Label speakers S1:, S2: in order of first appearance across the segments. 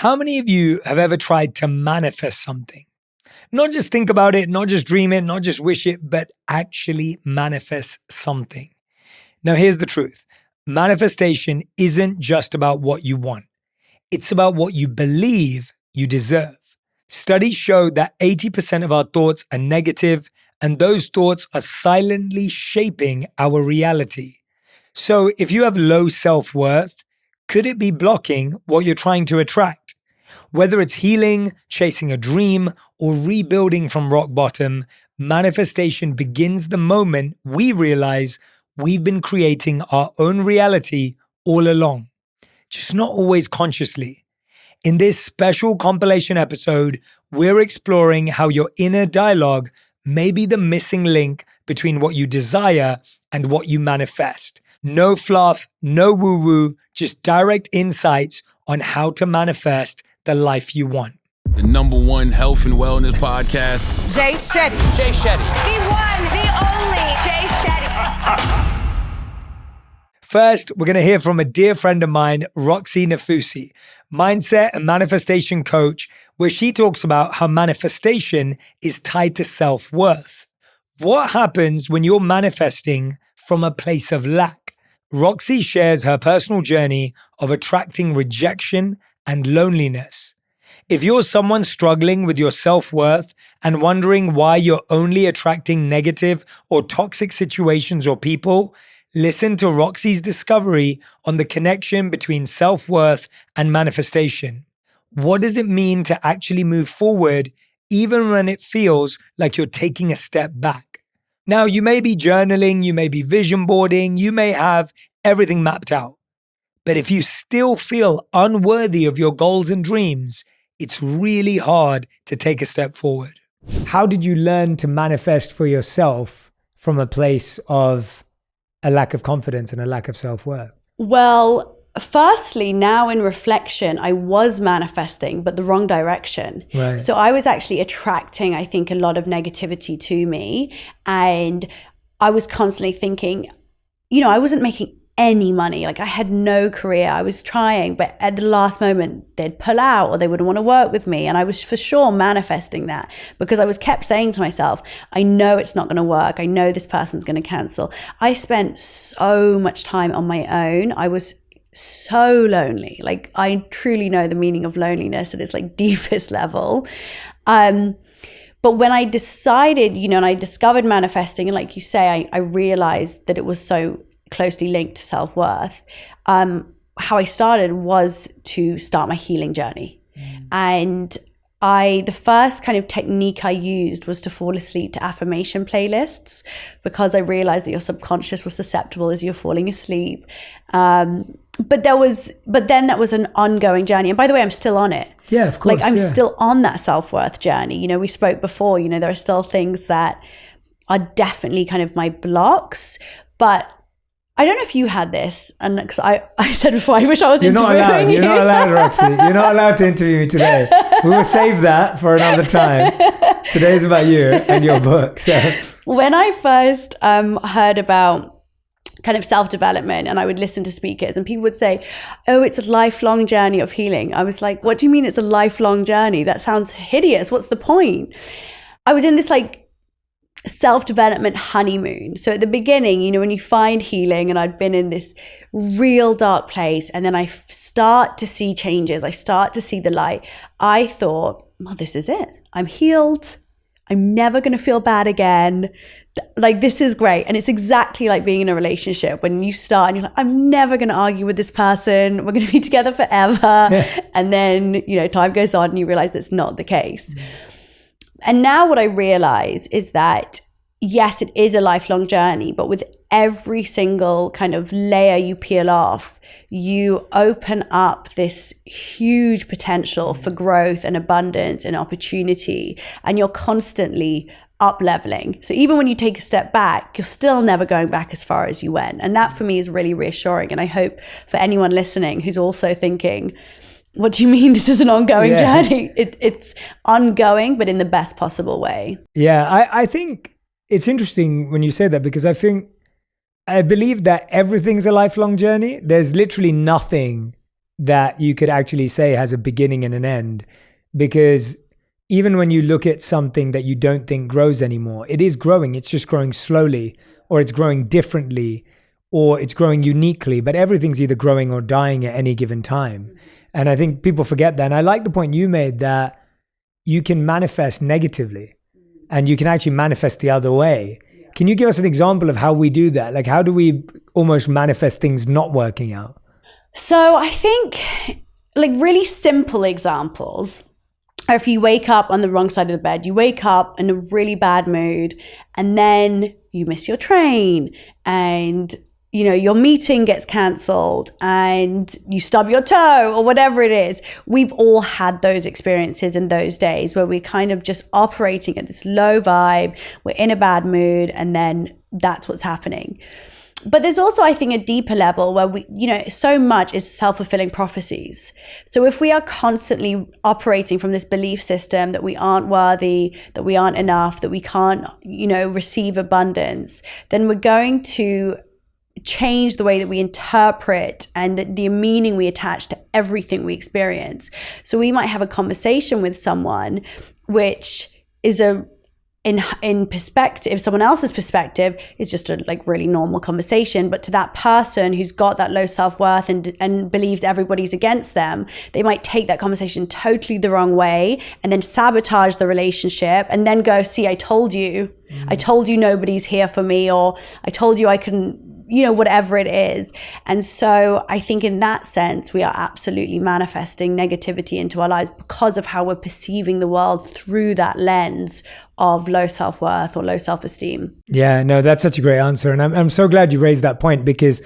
S1: How many of you have ever tried to manifest something? Not just think about it, not just dream it, not just wish it, but actually manifest something. Now, here's the truth. Manifestation isn't just about what you want. It's about what you believe you deserve. Studies show that 80% of our thoughts are negative, and those thoughts are silently shaping our reality. So if you have low self-worth, could it be blocking what you're trying to attract? Whether it's healing, chasing a dream, or rebuilding from rock bottom, manifestation begins the moment we realize we've been creating our own reality all along, just not always consciously. In this special compilation episode, we're exploring how your inner dialogue may be the missing link between what you desire and what you manifest. No fluff, no woo-woo, just direct insights on how to manifest the life you want.
S2: The #1 health and wellness podcast.
S3: Jay Shetty.
S2: Jay Shetty.
S3: The one, the only Jay Shetty.
S1: First, we're going to hear from a dear friend of mine, Roxie Nafousi, mindset and manifestation coach, where she talks about how manifestation is tied to self-worth. What happens when you're manifesting from a place of lack? Roxie shares her personal journey of attracting rejection and loneliness. If you're someone struggling with your self-worth and wondering why you're only attracting negative or toxic situations or people, listen to Roxie's discovery on the connection between self-worth and manifestation. What does it mean to actually move forward even when it feels like you're taking a step back? Now, you may be journaling, you may be vision boarding, you may have everything mapped out. But if you still feel unworthy of your goals and dreams, it's really hard to take a step forward. How did you learn to manifest for yourself from a place of a lack of confidence and a lack of self-worth?
S4: Well, firstly, now in reflection, I was manifesting, but the wrong direction.
S1: Right.
S4: So I was actually attracting, I think, a lot of negativity to me. And I was constantly thinking, I wasn't making any money. Like I had no career. I was trying, but at the last moment they'd pull out or they wouldn't want to work with me. And I was for sure manifesting that because I was kept saying to myself, I know it's not going to work. I know this person's going to cancel. I spent so much time on my own. I was so lonely. Like I truly know the meaning of loneliness at its like deepest level. But when I decided, and I discovered manifesting, and like you say, I realized that it was so closely linked to self-worth. How I started was to start my healing journey. And the first kind of technique I used was to fall asleep to affirmation playlists because I realized that your subconscious was susceptible as you're falling asleep. But then that was an ongoing journey. And by the way, I'm still on it.
S1: Yeah, of course.
S4: Like I'm still on that self-worth journey. We spoke before, there are still things that are definitely kind of my blocks, but I don't know if you had this, and because I said before, I wish I was interviewing you.
S1: You're not allowed, Roxie. You're not allowed to interview me today. We will save that for another time. Today's about you and your book. So
S4: when I first heard about kind of self-development and I would listen to speakers and people would say, oh, it's a lifelong journey of healing. I was like, what do you mean it's a lifelong journey? That sounds hideous. What's the point? I was in this like self-development honeymoon. So at the beginning, when you find healing, and I'd been in this real dark place, and then I start to see changes, I start to see the light, I thought, well, this is it. I'm healed. I'm never going to feel bad again. Like, this is great. And it's exactly like being in a relationship when you start and you're like, I'm never going to argue with this person. We're going to be together forever. And then, time goes on and you realize that's not the case. And now what I realize is that, yes, it is a lifelong journey, but with every single kind of layer you peel off, you open up this huge potential for growth and abundance and opportunity, and you're constantly up-leveling. So even when you take a step back, you're still never going back as far as you went. And that for me is really reassuring. And I hope for anyone listening who's also thinking, what do you mean this is an ongoing journey? It's ongoing, but in the best possible way.
S1: Yeah, I think it's interesting when you say that, because I believe that everything's a lifelong journey. There's literally nothing that you could actually say has a beginning and an end, because even when you look at something that you don't think grows anymore, it is growing. It's just growing slowly, or it's growing differently, or it's growing uniquely, but everything's either growing or dying at any given time. And I think people forget that. And I like the point you made that you can manifest negatively and you can actually manifest the other way. Can you give us an example of how we do that? Like, how do we almost manifest things not working out?
S4: So I think like really simple examples are if you wake up on the wrong side of the bed, you wake up in a really bad mood, and then you miss your train, and your meeting gets cancelled, and you stub your toe, or whatever it is. We've all had those experiences in those days where we're kind of just operating at this low vibe, we're in a bad mood, and then that's what's happening. But there's also, I think, a deeper level where we, so much is self-fulfilling prophecies. So if we are constantly operating from this belief system that we aren't worthy, that we aren't enough, that we can't, receive abundance, then we're going to change the way that we interpret and the meaning we attach to everything we experience. So we might have a conversation with someone which is in perspective, someone else's perspective is just a really normal conversation, but to that person who's got that low self-worth and believes everybody's against them, they might take that conversation totally the wrong way and then sabotage the relationship and then go, see, I told you nobody's here for me, or I told you I couldn't, whatever it is. And so I think in that sense, we are absolutely manifesting negativity into our lives because of how we're perceiving the world through that lens of low self-worth or low self-esteem.
S1: Yeah, no, that's such a great answer. And I'm so glad you raised that point, because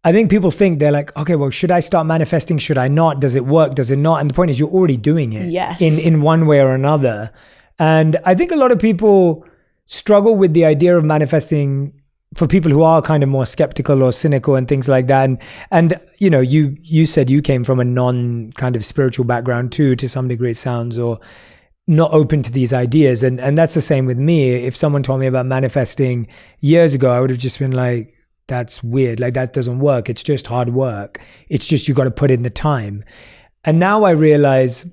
S1: I think people think they're like, okay, well, should I start manifesting? Should I not? Does it work? Does it not? And the point is you're already doing it in one way or another. And I think a lot of people struggle with the idea of manifesting for people who are kind of more skeptical or cynical and things like that. And you said you came from a non kind of spiritual background too, to some degree it sounds, or not open to these ideas. And that's the same with me. If someone told me about manifesting years ago, I would have just been like, that's weird. Like, that doesn't work. It's just hard work. It's just, you got to put in the time. And now I realize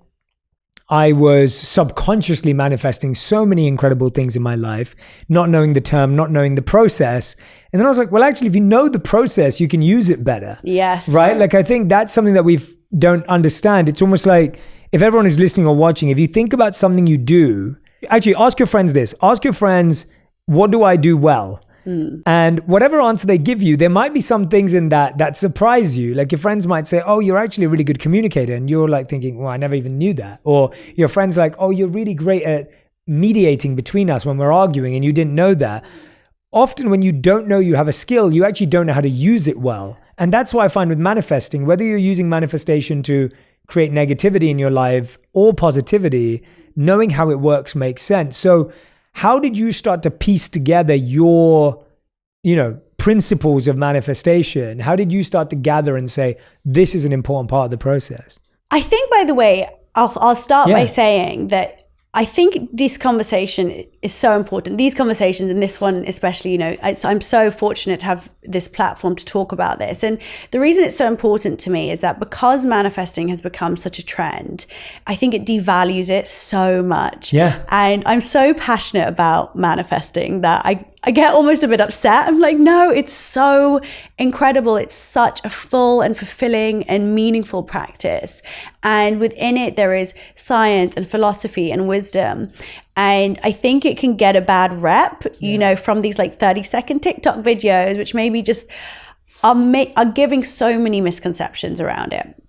S1: I was subconsciously manifesting so many incredible things in my life, not knowing the term, not knowing the process. And then I was like, well, actually, if you know the process, you can use it better.
S4: Yes.
S1: Right? Like, I think that's something that we don't understand. It's almost like, if everyone who's listening or watching, if you think about something you do, actually ask your friends this. Ask your friends, what do I do well? And whatever answer they give you, there might be some things in that surprise you. Like, your friends might say, oh, you're actually a really good communicator. And you're like thinking, well, I never even knew that. Or your friend's like, oh, you're really great at mediating between us when we're arguing, and you didn't know that. Often when you don't know you have a skill, you actually don't know how to use it well. And that's why I find with manifesting, whether you're using manifestation to create negativity in your life or positivity, knowing how it works makes sense. So how did you start to piece together your, principles of manifestation? How did you start to gather and say, this is an important part of the process?
S4: I think, by the way, I'll start by saying that I think this conversation is so important. These conversations, and this one especially, I'm so fortunate to have this platform to talk about this. And the reason it's so important to me is that because manifesting has become such a trend, I think it devalues it so much.
S1: Yeah.
S4: And I'm so passionate about manifesting that I get almost a bit upset. I'm like, no, it's so incredible. It's such a full and fulfilling and meaningful practice. And within it, there is science and philosophy and wisdom. And I think it can get a bad rep, from these 30-second TikTok videos, which maybe just are giving so many misconceptions around it.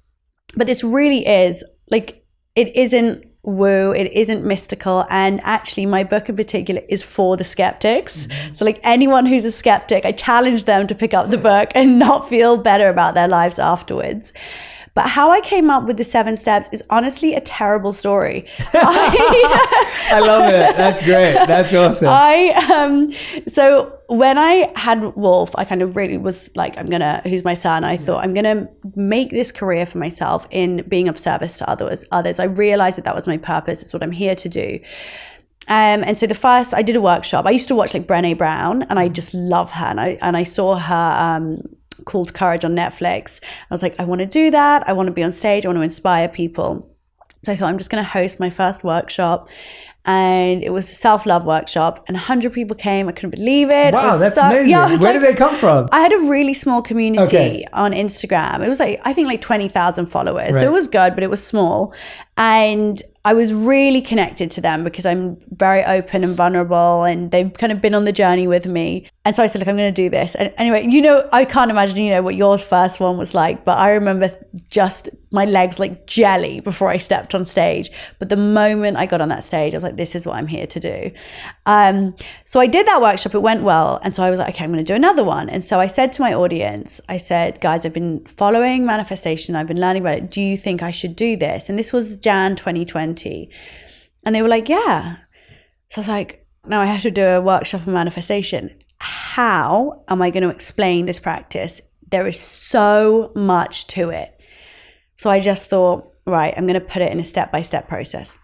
S4: But this really is it isn't woo, it isn't mystical. And actually my book in particular is for the skeptics. Mm-hmm. So anyone who's a skeptic, I challenge them to pick up the book and not feel better about their lives afterwards. But how I came up with the 7 steps is honestly a terrible story.
S1: I love it. That's great. That's awesome.
S4: So when I had Wolf, I kind of really was like, who's my son? I thought I'm going to make this career for myself in being of service to others. I realized that was my purpose. It's what I'm here to do. And so I did a workshop. I used to watch Brené Brown, and I just love her. And I saw her called Courage on Netflix. I was like, I want to do that. I want to be on stage. I want to inspire people. So I thought, I'm just going to host my first workshop. And it was a self-love workshop, and 100 people came. I couldn't believe it.
S1: Wow, that's amazing. Yeah, where did they come from?
S4: I had a really small community on Instagram. It was like, I think like 20,000 followers. Right. So it was good, but it was small. And I was really connected to them because I'm very open and vulnerable, and they've kind of been on the journey with me. And so I said, look, I'm going to do this. And anyway, I can't imagine, what your first one was like, but I remember just my legs like jelly before I stepped on stage. But the moment I got on that stage, I was like, this is what I'm here to do. So I did that workshop. It went well. And so I was like, okay, I'm going to do another one. And so I said to my audience, I said, guys, I've been following manifestation. I've been learning about it. Do you think I should do this? And this was Jan 2020. And they were like, yeah. So I was like, now I have to do a workshop on manifestation. How am I going to explain this practice? There is so much to it. So I just thought, right, I'm going to put it in a step-by-step process.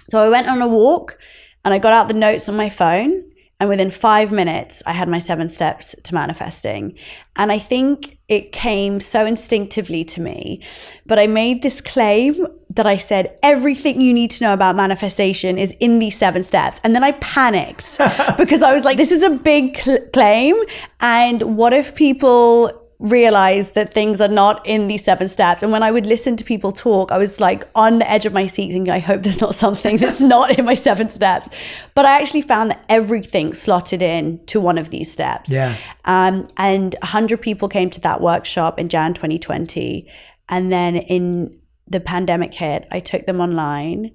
S4: So I went on a walk and I got out the notes on my phone, and within 5 minutes, I had my 7 steps to manifesting. And I think it came so instinctively to me, but I made this claim that I said, everything you need to know about manifestation is in these 7 steps. And then I panicked because I was like, this is a big claim. And what if people realize that things are not in these 7 steps? And when I would listen to people talk, I was like on the edge of my seat thinking, I hope there's not something that's not in my 7 steps. But I actually found that everything slotted in to one of these steps.
S1: Yeah.
S4: And 100 people came to that workshop in Jan 2020. And then in the pandemic hit, I took them online.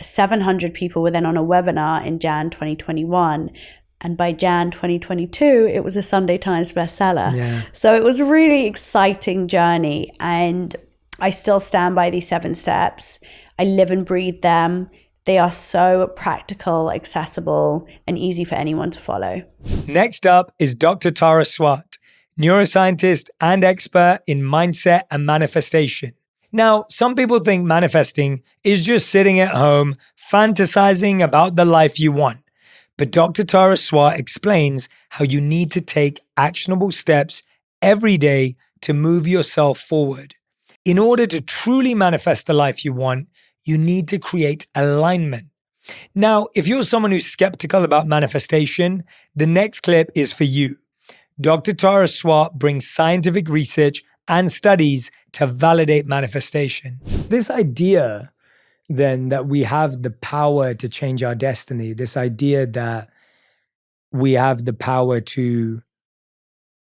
S4: 700 people were then on a webinar in Jan 2021. And by Jan 2022, it was a Sunday Times bestseller. Yeah. So it was a really exciting journey. And I still stand by these 7 steps. I live and breathe them. They are so practical, accessible, and easy for anyone to follow.
S1: Next up is Dr. Tara Swart, neuroscientist and expert in mindset and manifestation. Now, some people think manifesting is just sitting at home, fantasizing about the life you want. But Dr. Tara Swart explains how you need to take actionable steps every day to move yourself forward. In order to truly manifest the life you want, you need to create alignment. Now, if you're someone who's skeptical about manifestation, the next clip is for you. Dr. Tara Swart brings scientific research and studies to validate manifestation. This idea then that we have the power to change our destiny, this idea that we have the power to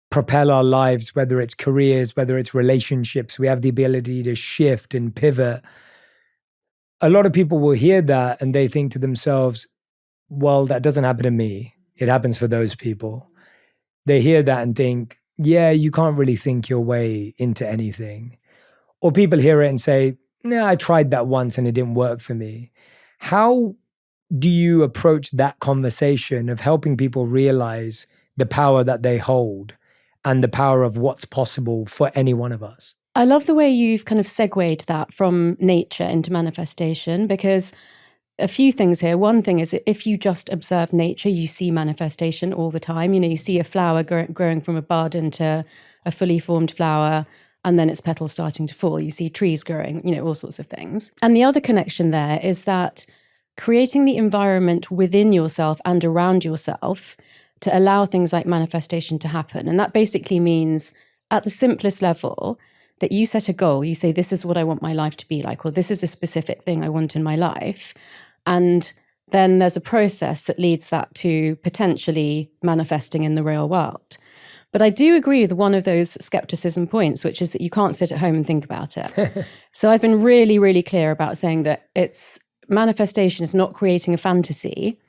S1: propel our lives, whether it's careers, whether it's relationships, we have the ability to shift and pivot. A lot of people will hear that and they think to themselves, well, that doesn't happen to me. It happens for those people. They hear that and think, yeah, you can't really think your way into anything. Or people hear it and say, no, I tried that once and it didn't work for me. How do you approach that conversation of helping people realize the power that they hold and the power of what's possible for any one of us?
S5: I love the way you've kind of segued that from nature into manifestation, because a few things here. One thing is that if you just observe nature, you see manifestation all the time. You see a flower growing from a bud into a fully formed flower, and then its petals starting to fall. You see trees growing, all sorts of things. And the other connection there is that creating the environment within yourself and around yourself to allow things like manifestation to happen. And that basically means, at the simplest level, that you set a goal. You say, this is what I want my life to be like, or this is a specific thing I want in my life. And then there's a process that leads that to potentially manifesting in the real world. But I do agree with one of those skepticism points, which is that you can't sit at home and think about it. So I've been really, really clear about saying that manifestation is not creating a fantasy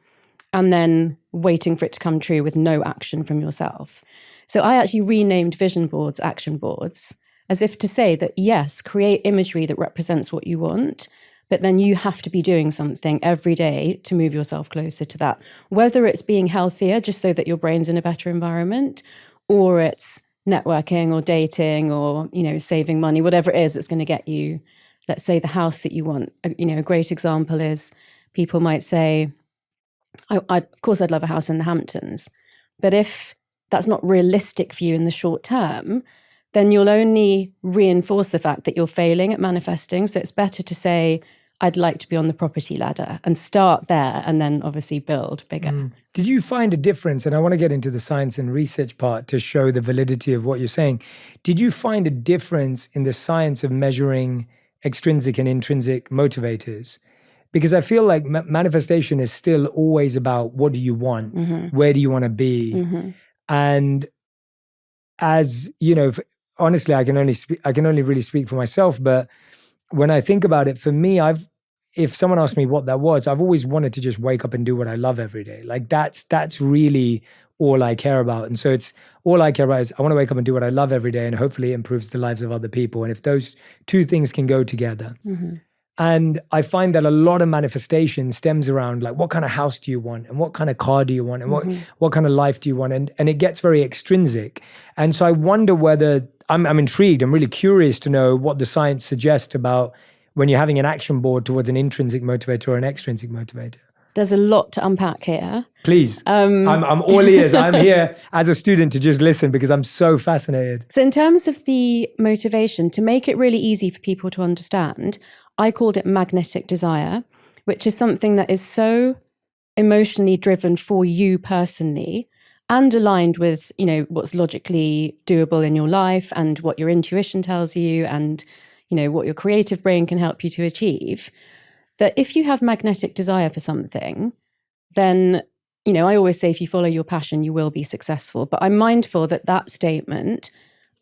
S5: and then waiting for it to come true with no action from yourself. So I actually renamed vision boards action boards, as if to say that, yes, create imagery that represents what you want, but then you have to be doing something every day to move yourself closer to that. Whether it's being healthier just so that your brain's in a better environment, or it's networking or dating or, saving money, whatever it is that's going to get you, let's say, the house that you want. A great example is people might say, of course, I'd love a house in the Hamptons. But if that's not realistic for you in the short term, then you'll only reinforce the fact that you're failing at manifesting. So it's better to say, I'd like to be on the property ladder, and start there, and then obviously build bigger.
S1: Did you find a difference? And I want to get into the science and research part to show the validity of what you're saying. Did you find a difference in the science of measuring extrinsic and intrinsic motivators? Because I feel like manifestation is still always about what do you want? Where do you want to be? And as, you know, honestly, I can only really speak for myself, but when I think about it, for me, if someone asked me what that was, I've always wanted to just wake up and do what I love every day. Like that's really all I care about. And so it's all I care about is I want to wake up and do what I love every day, and hopefully it improves the lives of other people. And if those two things can go together. And I find that a lot of manifestation stems around like, what kind of house do you want? And what kind of car do you want? And what kind of life do you want? And it gets very extrinsic. And so I wonder whether, I'm intrigued, I'm really curious to know what the science suggests about when you're having an action board towards an intrinsic motivator or an extrinsic motivator.
S5: There's a lot to unpack here.
S1: Please, I'm all ears. I'm here as a student to just listen because I'm so fascinated.
S5: So in terms of the motivation, to make it really easy for people to understand, I called it magnetic desire, which is something that is so emotionally driven for you personally and aligned with, you know, what's logically doable in your life and what your intuition tells you and, you know, what your creative brain can help you to achieve, that if you have magnetic desire for something, then, you know, I always say if you follow your passion, you will be successful. But I'm mindful that that statement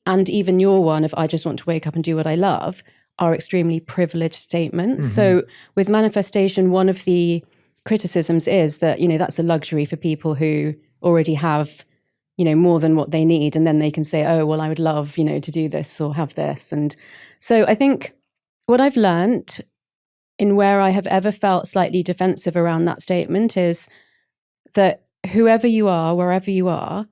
S5: and even your one of I just want to wake up and do what I love are extremely privileged statements. So with manifestation, one of the criticisms is that, you know, that's a luxury for people who already have, you know, more than what they need. And then they can say, oh, well, I would love, you know, to do this or have this. And so I think what I've learned in where I have ever felt slightly defensive around that statement is that whoever you are, wherever you are,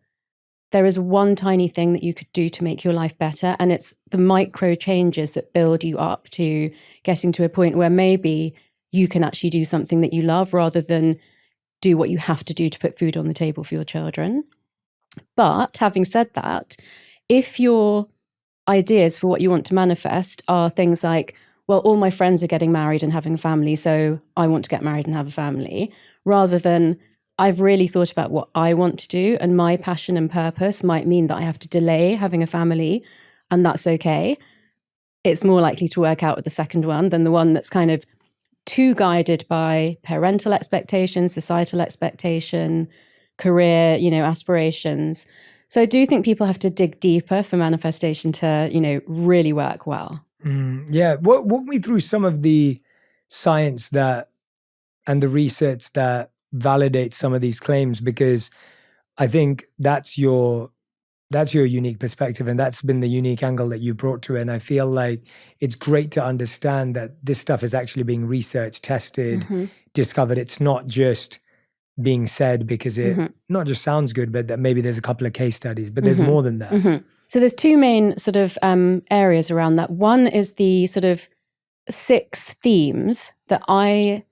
S5: there is one tiny thing that you could do to make your life better. And it's the micro changes that build you up to getting to a point where maybe you can actually do something that you love rather than do what you have to do to put food on the table for your children. But having said that, if your ideas for what you want to manifest are things like, well, all my friends are getting married and having a family, so I want to get married and have a family, rather than I've really thought about what I want to do, and my passion and purpose might mean that I have to delay having a family, and that's okay. It's more likely to work out with the second one than the one that's kind of too guided by parental expectations, societal expectation, career, you know, aspirations. So I do think people have to dig deeper for manifestation to, you know, really work well.
S1: Yeah. Walk me through some of the science that and the research that validates some of these claims, because I think that's your unique perspective, and that's been the unique angle that you brought to it. And I feel like it's great to understand that this stuff is actually being researched, tested, discovered. It's not just being said because it not just sounds good, but that maybe there's a couple of case studies, but there's more than that.
S5: So there's two main sort of areas around that. One is the sort of 6 themes that I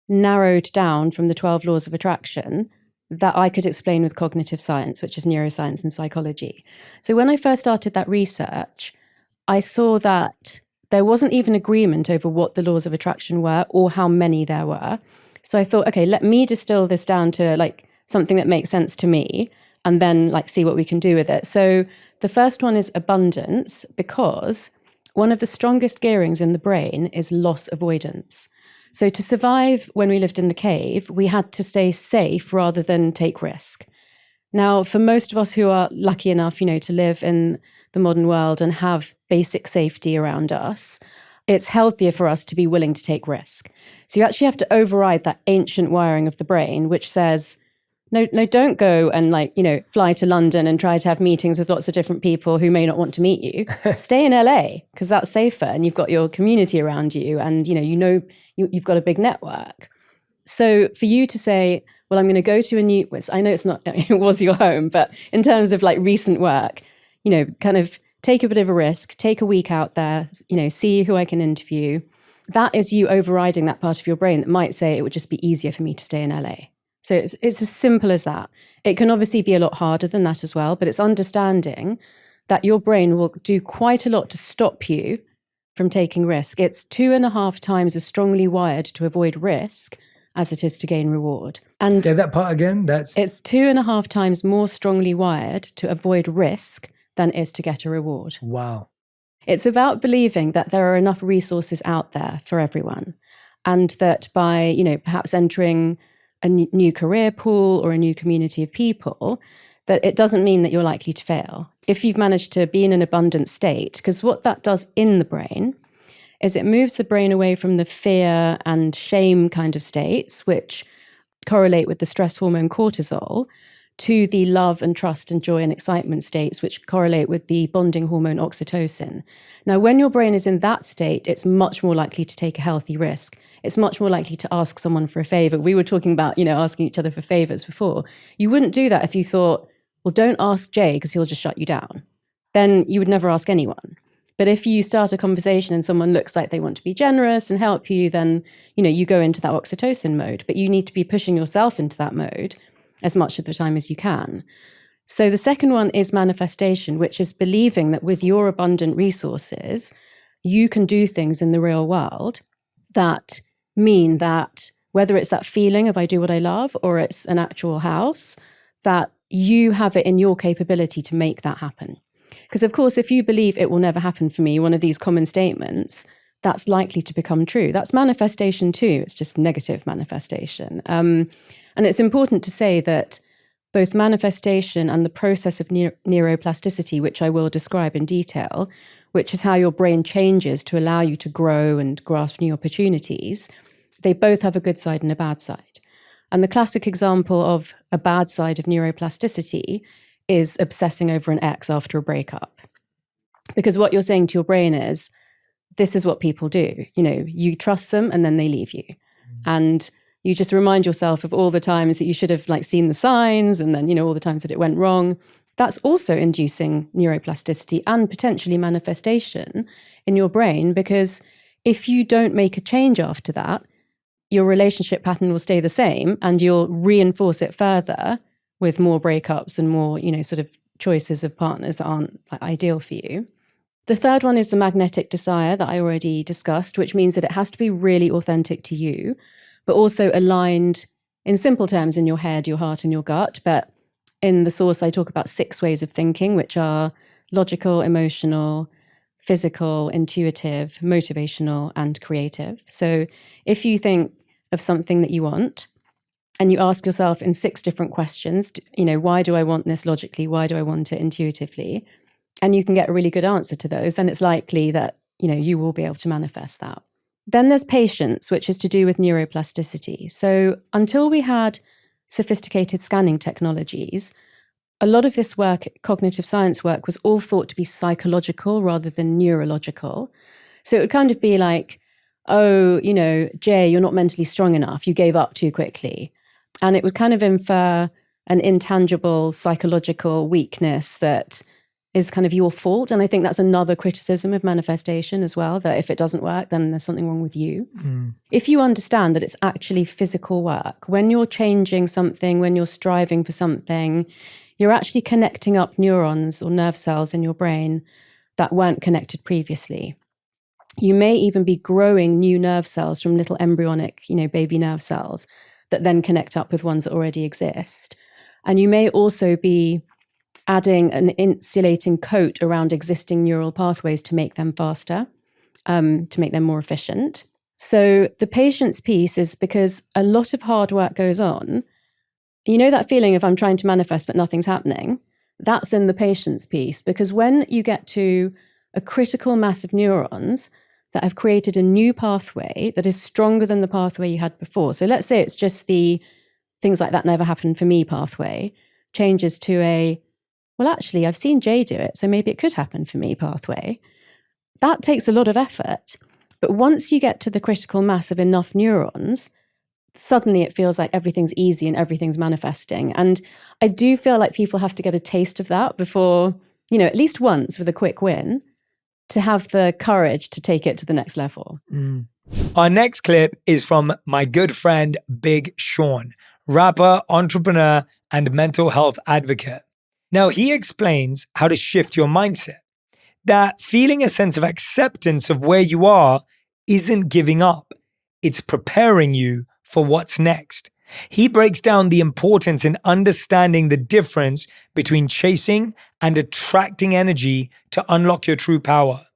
S5: narrowed down from the 12 laws of attraction that I could explain with cognitive science, which is neuroscience and psychology. So when I first started that research, I saw that there wasn't even agreement over what the laws of attraction were or how many there were. So I thought, okay, let me distill this down to like something that makes sense to me, and then like see what we can do with it. So the first one is abundance, because one of the strongest gearings in the brain is loss avoidance. So to survive when we lived in the cave, we had to stay safe rather than take risk. Now, for most of us who are lucky enough, you know, to live in the modern world and have basic safety around us, it's healthier for us to be willing to take risk. So you actually have to override that ancient wiring of the brain, which says, no, don't go and like, you know, fly to London and try to have meetings with lots of different people who may not want to meet you. Stay in LA because that's safer and you've got your community around you, and you've got a big network. So for you to say, well, I'm going to go to a new, I know it's not, it was your home, but in terms of like recent work, you know, kind of take a bit of a risk, take a week out there, you know, see who I can interview. That is you overriding that part of your brain that might say it would just be easier for me to stay in LA. So it's as simple as that. It can obviously be a lot harder than that as well, but it's understanding that your brain will do quite a lot to stop you from taking risk. It's 2.5 times as strongly wired to avoid risk as it is to gain reward. And
S1: say that part again.
S5: It's 2.5 times more strongly wired to avoid risk than it is to get a reward.
S1: Wow.
S5: It's about believing that there are enough resources out there for everyone, and that by, perhaps entering a new career pool or a new community of people, that it doesn't mean that you're likely to fail. If you've managed to be in an abundant state, because what that does in the brain is it moves the brain away from the fear and shame kind of states, which correlate with the stress hormone cortisol, to the love and trust and joy and excitement states, which correlate with the bonding hormone oxytocin. Now, when your brain is in that state, it's much more likely to take a healthy risk. It's much more likely to ask someone for a favor. We were talking about, asking each other for favors before. You wouldn't do that if you thought, well, don't ask Jay because he'll just shut you down. Then you would never ask anyone. But if you start a conversation and someone looks like they want to be generous and help you, then, you go into that oxytocin mode. But you need to be pushing yourself into that mode as much of the time as you can. So the second one is manifestation, which is believing that with your abundant resources, you can do things in the real world that mean that whether it's that feeling of I do what I love or it's an actual house, that you have it in your capability to make that happen. Because of course, if you believe it will never happen for me, one of these common statements, that's likely to become true. That's manifestation too. It's just negative manifestation. And it's important to say that both manifestation and the process of neuroplasticity, which I will describe in detail, which is how your brain changes to allow you to grow and grasp new opportunities, they both have a good side and a bad side. And the classic example of a bad side of neuroplasticity is obsessing over an ex after a breakup. Because what you're saying to your brain is, this is what people do. You trust them and then they leave you. And you just remind yourself of all the times that you should have seen the signs and then, all the times that it went wrong. That's also inducing neuroplasticity and potentially manifestation in your brain, because if you don't make a change after that, your relationship pattern will stay the same and you'll reinforce it further with more breakups and more, sort of choices of partners that aren't ideal for you. The third one is the magnetic desire that I already discussed, which means that it has to be really authentic to you, but also aligned in simple terms in your head, your heart, and your gut. But in the source, I talk about 6 ways of thinking, which are logical, emotional, physical, intuitive, motivational, and creative. So if you think of something that you want, and you ask yourself in 6 different questions, why do I want this logically? Why do I want it intuitively? And you can get a really good answer to those, then it's likely that, you will be able to manifest that. Then there's patience, which is to do with neuroplasticity. So until we had sophisticated scanning technologies, a lot of this work, cognitive science work, was all thought to be psychological rather than neurological. So it would kind of be like, oh, Jay, you're not mentally strong enough. You gave up too quickly. And it would kind of infer an intangible psychological weakness that is kind of your fault. And I think that's another criticism of manifestation as well, that if it doesn't work, then there's something wrong with you. If you understand that it's actually physical work, when you're changing something, when you're striving for something, you're actually connecting up neurons or nerve cells in your brain that weren't connected previously. You may even be growing new nerve cells from little embryonic, baby nerve cells that then connect up with ones that already exist. And you may also be adding an insulating coat around existing neural pathways to make them faster, to make them more efficient. So the patience piece is because a lot of hard work goes on. That feeling of I'm trying to manifest but nothing's happening? That's in the patience piece, because when you get to a critical mass of neurons that have created a new pathway that is stronger than the pathway you had before. So let's say it's just the things like that never happened for me pathway changes to a, well, actually, I've seen Jay do it, so maybe it could happen for me pathway. That takes a lot of effort. But once you get to the critical mass of enough neurons, suddenly it feels like everything's easy and everything's manifesting. And I do feel like people have to get a taste of that before, at least once with a quick win, to have the courage to take it to the next level.
S1: Our next clip is from my good friend, Big Sean, rapper, entrepreneur, and mental health advocate. Now, he explains how to shift your mindset. That feeling a sense of acceptance of where you are isn't giving up. It's preparing you for what's next. He breaks down the importance in understanding the difference between chasing and attracting energy to unlock your true power.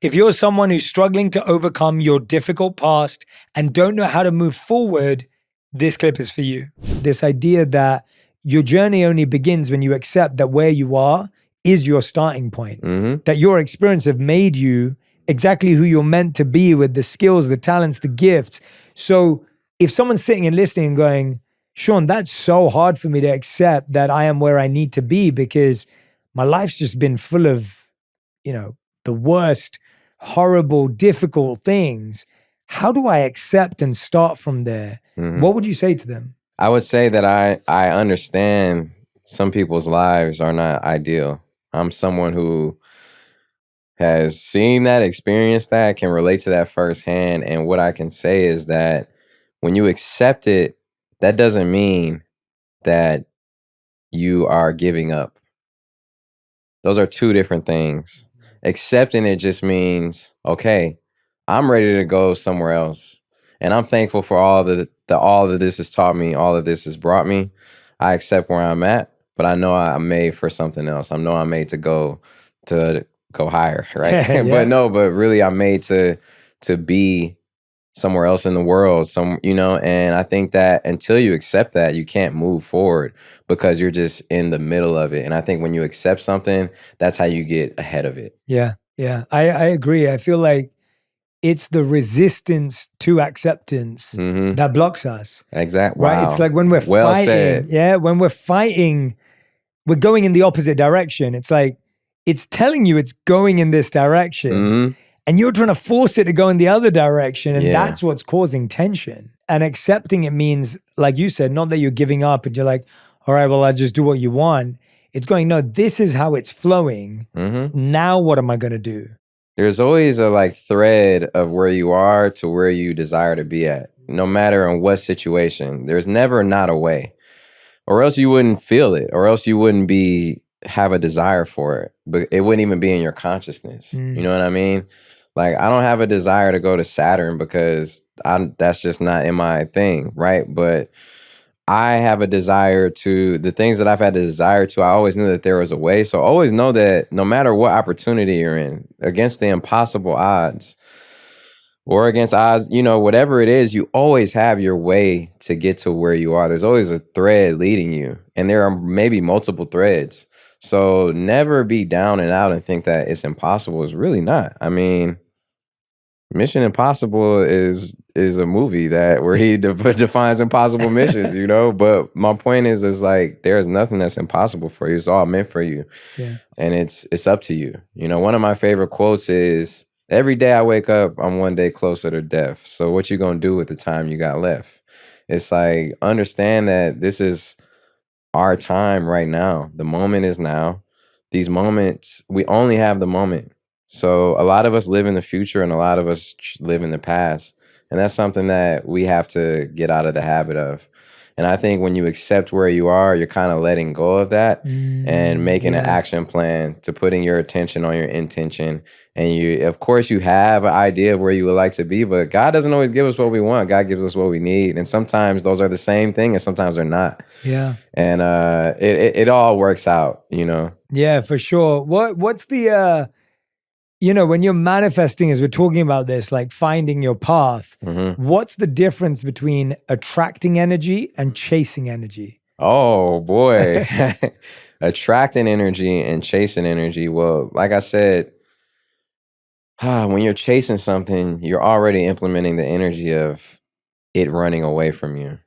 S1: If you're someone who's struggling to overcome your difficult past and don't know how to move forward, this clip is for you. This idea that your journey only begins when you accept that where you are is your starting point, that your experience have made you exactly who you're meant to be with the skills, the talents, the gifts. So if someone's sitting and listening and going, Sean, that's so hard for me to accept that I am where I need to be because my life's just been full of, the worst, horrible, difficult things. How do I accept and start from there? What would you say to them?
S6: I would say that I understand some people's lives are not ideal. I'm someone who has seen that, experienced that, can relate to that firsthand. And what I can say is that when you accept it, that doesn't mean that you are giving up. Those are two different things. Accepting it just means, okay, I'm ready to go somewhere else. And I'm thankful for all that this has taught me, all that this has brought me. I accept where I'm at, but I know I'm made for something else. I know I'm made to go higher, right?
S1: Yeah.
S6: but really I'm made to be somewhere else in the world, and I think that until you accept that, you can't move forward because you're just in the middle of it. And I think when you accept something, that's how you get ahead of it.
S1: Yeah. I agree. I feel like it's the resistance to acceptance that blocks us.
S6: Exactly.
S1: Right?
S6: Wow.
S1: It's like when we're fighting.
S6: Said.
S1: Yeah. When we're fighting, we're going in the opposite direction. It's like, it's telling you it's going in this direction. And you're trying to force it to go in the other direction. And that's what's causing tension. And accepting it means, like you said, not that you're giving up and you're like, all right, well, I'll just do what you want. It's going, no, this is how it's flowing. Now what am I going to do?
S6: There's always a thread of where you are to where you desire to be at, no matter in what situation. There's never not a way, or else you wouldn't feel it, or else you wouldn't have a desire for it, but it wouldn't even be in your consciousness. You know what I mean? Like, I don't have a desire to go to Saturn because that's just not in my thing, right? But I have a desire to, the things that I've had a desire to, I always knew that there was a way. So always know that no matter what opportunity you're in, against the impossible odds or against odds, whatever it is, you always have your way to get to where you are. There's always a thread leading you, and there are maybe multiple threads. So never be down and out and think that it's impossible. It's really not. I mean, Mission Impossible is a movie where he defines impossible missions, But my point is like, there's nothing that's impossible for you. It's all meant for you.
S1: Yeah.
S6: And it's up to you. One of my favorite quotes is, every day I wake up, I'm one day closer to death. So what you gonna do with the time you got left? It's like, understand that this is our time right now. The moment is now. These moments, we only have the moment. So a lot of us live in the future and a lot of us live in the past. And that's something that we have to get out of the habit of. And I think when you accept where you are, you're kind of letting go of that and making an action plan to putting your attention on your intention. And of course, you have an idea of where you would like to be, but God doesn't always give us what we want. God gives us what we need. And sometimes those are the same thing and sometimes they're not. Yeah. And it all works out,
S1: Yeah, for sure. What's the... when you're manifesting, as we're talking about this, like finding your path, what's the difference between attracting energy and chasing energy?
S6: Oh, boy. Attracting energy and chasing energy. Well, like I said, when you're chasing something, you're already implementing the energy of it running away from you.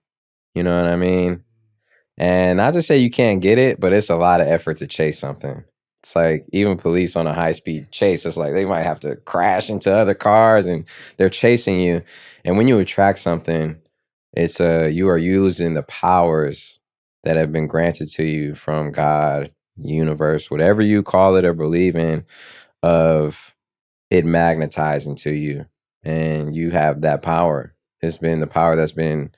S6: You know what I mean? And not to say you can't get it, but it's a lot of effort to chase something. It's like even police on a high-speed chase, it's like they might have to crash into other cars and they're chasing you. And when you attract something, it's you are using the powers that have been granted to you from God, universe, whatever you call it or believe in, of it magnetizing to you. And you have that power. It's been the power that's been,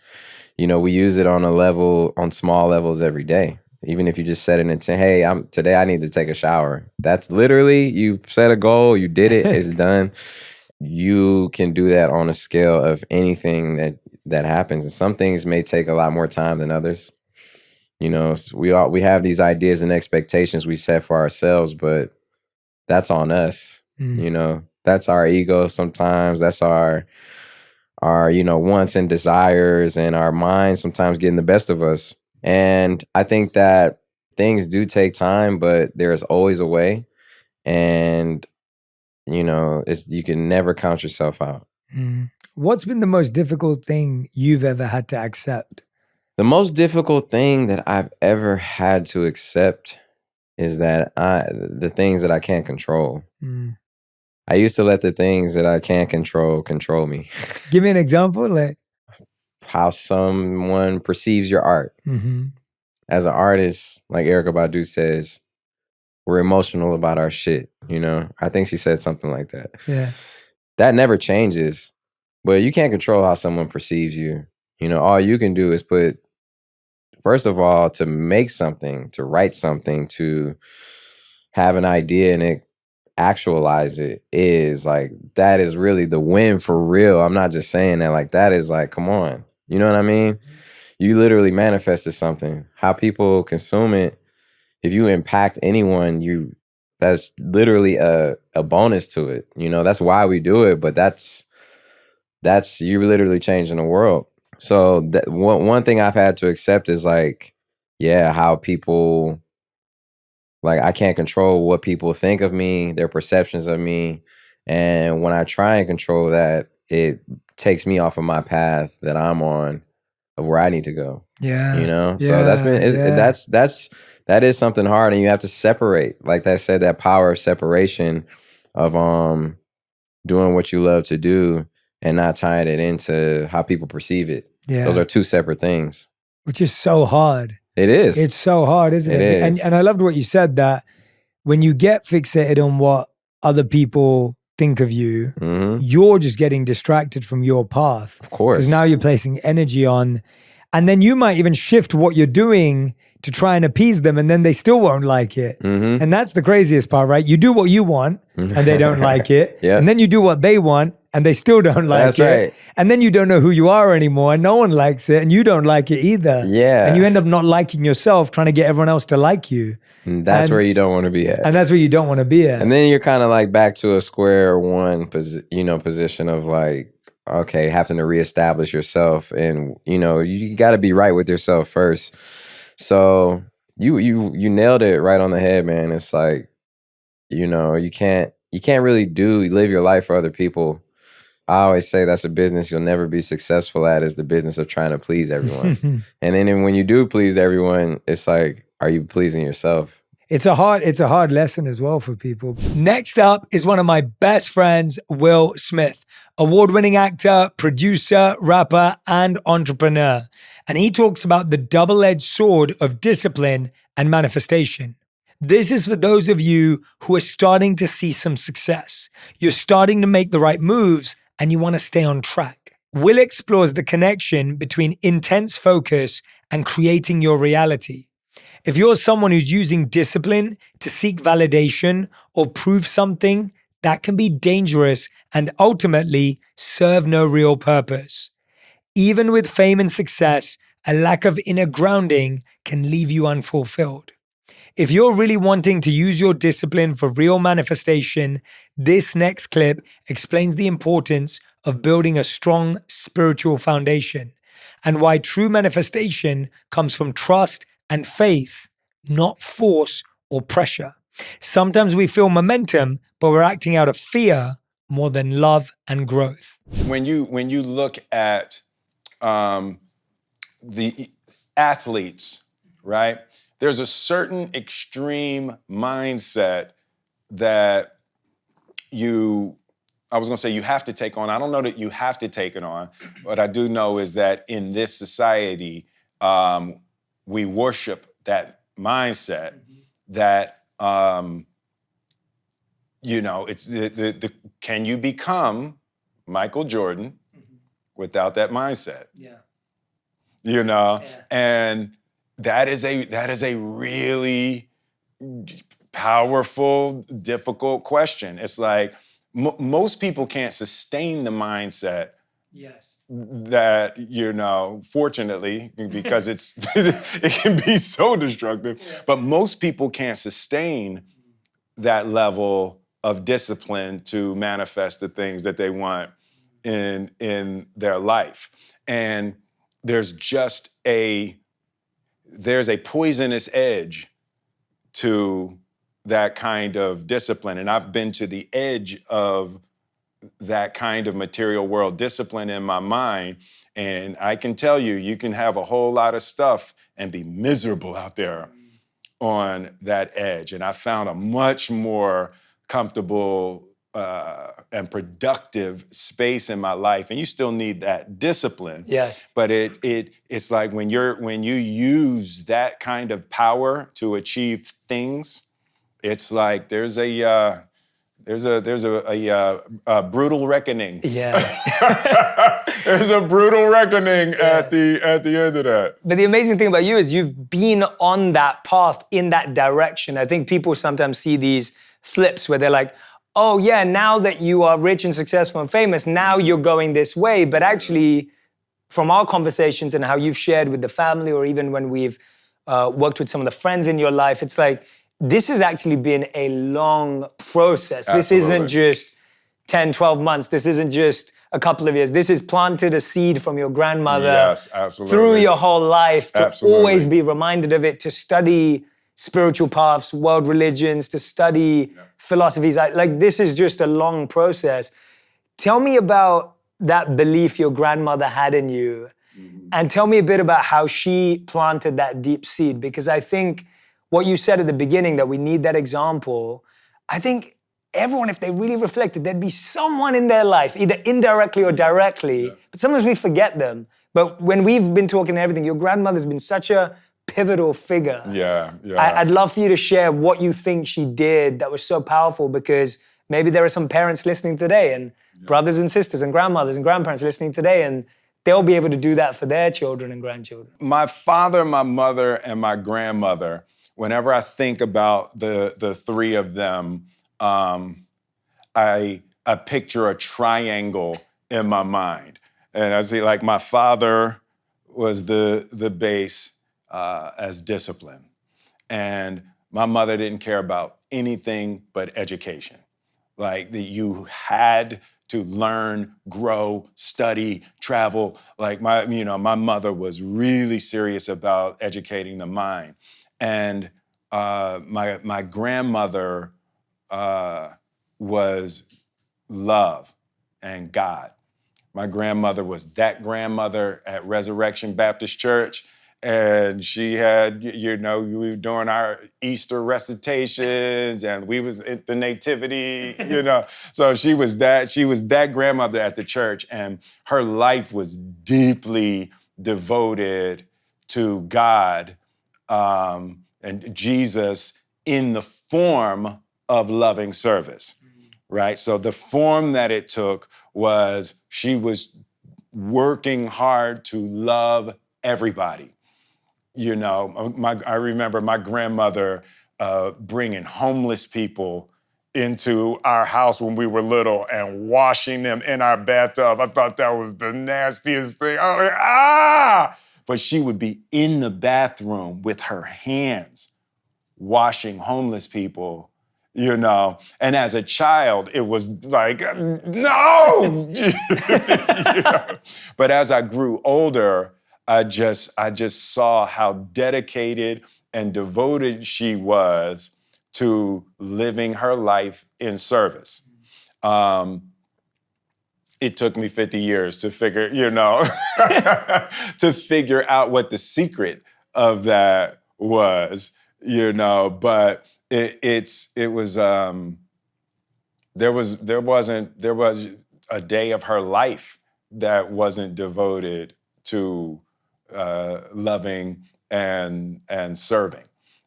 S6: we use it on small levels every day. Even if you just set an intent, hey, today I need to take a shower. That's literally, you set a goal, you did it, it's done. You can do that on a scale of anything that happens. And some things may take a lot more time than others. So we have these ideas and expectations we set for ourselves, but that's on us. That's our ego sometimes. That's our wants and desires, and our minds sometimes getting the best of us. And I think that things do take time, but there's always a way. And, you can never count yourself out.
S1: What's been the most difficult thing you've ever had to accept?
S6: The most difficult thing that I've ever had to accept is that the things that I can't control. I used to let the things that I can't control me.
S1: Give me an example. Like
S6: how someone perceives your art. As an artist, like Erykah Badu says, we're emotional about our shit. I think she said something like that.
S1: Yeah.
S6: That never changes, but you can't control how someone perceives you. All you can do is first of all, to make something, to write something, to have an idea and it actualize it is like, that is really the win for real. I'm not just saying that, like, that is like, come on. You know what I mean? You literally manifested something. How people consume it, if you impact anyone, that's literally a bonus to it. That's why we do it, but that's you're literally changing the world. So that one thing I've had to accept is like, how people, like, I can't control what people think of me, their perceptions of me. And when I try and control that, it takes me off of my path that I'm on, of where I need to go.
S1: Yeah.
S6: So that is something hard, and you have to separate. Like I said, that power of separation of doing what you love to do and not tying it into how people perceive it.
S1: Yeah.
S6: Those are two separate things.
S1: Which is so hard.
S6: It is.
S1: It's so hard, isn't it?
S6: It is.
S1: And I loved what you said, that when you get fixated on what other people think of you, you're just getting distracted from your path.
S6: Of course.
S1: Because now you're placing energy on, and then you might even shift what you're doing to try and appease them, and then they still won't like it. And that's the craziest part, right? You do what you want and they don't like it.
S6: Yeah.
S1: And then you do what they want and they still don't like
S6: That's
S1: it.
S6: right.
S1: And then you don't know who you are anymore and no one likes it and you don't like it either.
S6: Yeah.
S1: And you end up not liking yourself, trying to get everyone else to like you.
S6: And that's where you don't want to be at.
S1: And that's where you don't want to be at.
S6: And then you're kind of like back to a square one position of like, okay, having to reestablish yourself. And, you got to be right with yourself first. So you nailed it right on the head, man. It's like, you can't really live your life for other people. I always say that's a business you'll never be successful at, is the business of trying to please everyone. And then when you do please everyone, it's like, are you pleasing yourself?
S1: It's a hard lesson as well for people. Next up is one of my best friends, Will Smith, award-winning actor, producer, rapper, and entrepreneur. And he talks about the double-edged sword of discipline and manifestation. This is for those of you who are starting to see some success. You're starting to make the right moves and you want to stay on track. Will explores the connection between intense focus and creating your reality. If you're someone who's using discipline to seek validation or prove something, that can be dangerous and ultimately serve no real purpose. Even with fame and success, a lack of inner grounding can leave you unfulfilled. If you're really wanting to use your discipline for real manifestation, this next clip explains the importance of building a strong spiritual foundation and why true manifestation comes from trust and faith, not force or pressure. Sometimes we feel momentum, but we're acting out of fear more than love and growth.
S7: When you look at the athletes, right? There's a certain extreme mindset that you have to take on. I don't know that you have to take it on. What I do know is that in this society, we worship that mindset that, it's the can you become Michael Jordan without that mindset?
S1: Yeah.
S7: you know? And that is a really powerful, difficult question. It's like most people can't sustain the mindset that, you know, fortunately, because it can be so destructive, but most people can't sustain that level of discipline to manifest the things that they want in their life. And there's a poisonous edge to that kind of discipline. And I've been to the edge of that kind of material world discipline in my mind. And I can tell you, you can have a whole lot of stuff and be miserable out there on that edge. And I found a much more comfortable and productive space in my life. And you still need that discipline.
S1: Yes.
S7: But it's like when you use that kind of power to achieve things, it's like there's a brutal reckoning.
S1: Yeah.
S7: There's a brutal reckoning at the end of that.
S1: But the amazing thing about you is you've been on that path in that direction. I think people sometimes see these flips where they're like, oh yeah, now that you are rich and successful and famous, now you're going this way. But actually, from our conversations and how you've shared with the family, or even when we've worked with some of the friends in your life, it's like, this has actually been a long process.
S7: Absolutely.
S1: This isn't just 10, 12 months. This isn't just a couple of years. This has planted a seed from your grandmother
S7: Yes, absolutely.
S1: through your whole life to
S7: Absolutely.
S1: always be reminded of it, to study spiritual paths, world religions, to study philosophies. Like, this is just a long process. Tell me about that belief your grandmother had in you, and tell me a bit about how she planted that deep seed, because I think what you said at the beginning, that we need that example, I think everyone, if they really reflected, there'd be someone in their life, either indirectly or directly, but sometimes we forget them. But when we've been talking and everything, your grandmother's been such a pivotal figure.
S7: Yeah.
S1: I'd love for you to share what you think she did that was so powerful, because maybe there are some parents listening today, and brothers and sisters and grandmothers and grandparents listening today, and they'll be able to do that for their children and grandchildren.
S7: My father, my mother, and my grandmother, whenever I think about the three of them, I picture a triangle in my mind. And I see, like, my father was the base as discipline. And my mother didn't care about anything but education. Like, that you had to learn, grow, study, travel. Like, my mother was really serious about educating the mind. And my grandmother was love and God. My grandmother was that grandmother at Rejection Baptist Church. And she had, we were doing our Easter recitations, and we was at the nativity, So she was that grandmother at the church, and her life was deeply devoted to God and Jesus in the form of loving service, right? So the form that it took was she was working hard to love everybody. I remember my grandmother bringing homeless people into our house when we were little and washing them in our bathtub. I thought that was the nastiest thing. I was like, But she would be in the bathroom with her hands washing homeless people, And as a child, it was like, no! But as I grew older, I just saw how dedicated and devoted she was to living her life in service. It took me 50 years to figure, to figure out what the secret of that was, but there was a day of her life that wasn't devoted to loving and serving,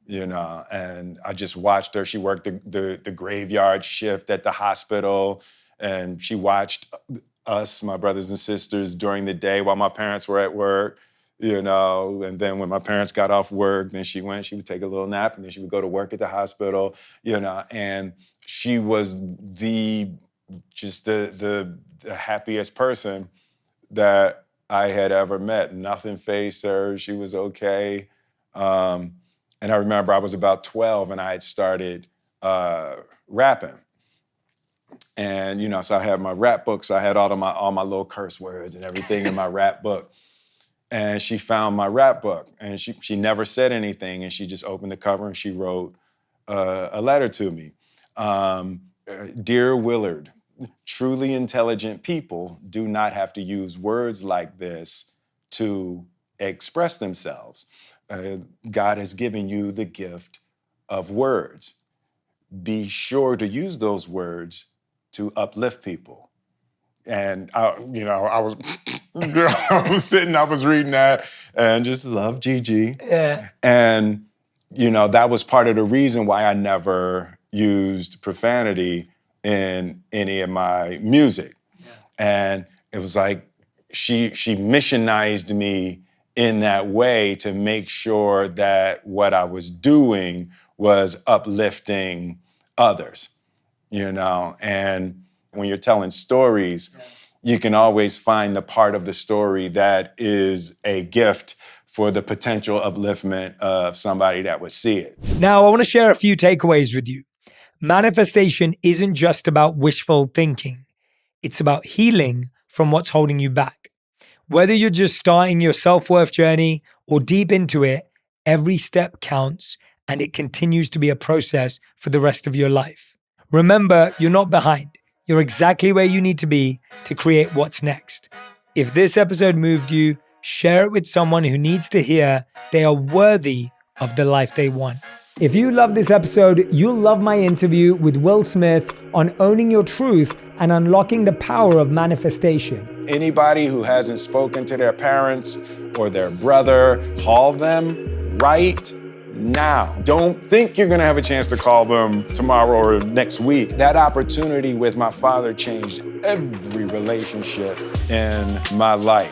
S7: and I just watched her. She worked the graveyard shift at the hospital, and she watched us, my brothers and sisters, during the day while my parents were at work, you know, and then when my parents got off work, then she would take a little nap, and then she would go to work at the hospital, you know, and she was the happiest person that I had ever met. Nothing fazed her. She was okay. And I remember I was about 12 and I had started rapping. And, you know, so I had my rap books. I had all my little curse words and everything in my rap book. And she found my rap book, and she never said anything, and she just opened the cover and she wrote a letter to me. Dear Willard, truly intelligent people do not have to use words like this to express themselves. God has given you the gift of words. Be sure to use those words to uplift people. And I was sitting, I was reading that, and just love Gigi.
S1: Yeah.
S7: And, you know, that was part of the reason why I never used profanity in any of my music. Yeah. And it was like she missionized me in that way to make sure that what I was doing was uplifting others, you know. And when you're telling stories, you can always find the part of the story that is a gift for the potential upliftment of somebody that would see it.
S1: Now, I want to share a few takeaways with you. Manifestation isn't just about wishful thinking. It's about healing from what's holding you back. Whether you're just starting your self-worth journey or deep into it, every step counts, and it continues to be a process for the rest of your life. Remember, you're not behind. You're exactly where you need to be to create what's next. If this episode moved you, share it with someone who needs to hear they are worthy of the life they want. If you love this episode, you'll love my interview with Will Smith on owning your truth and unlocking the power of manifestation.
S7: Anybody who hasn't spoken to their parents or their brother, call them right now. Don't think you're gonna have a chance to call them tomorrow or next week. That opportunity with my father changed every relationship in my life.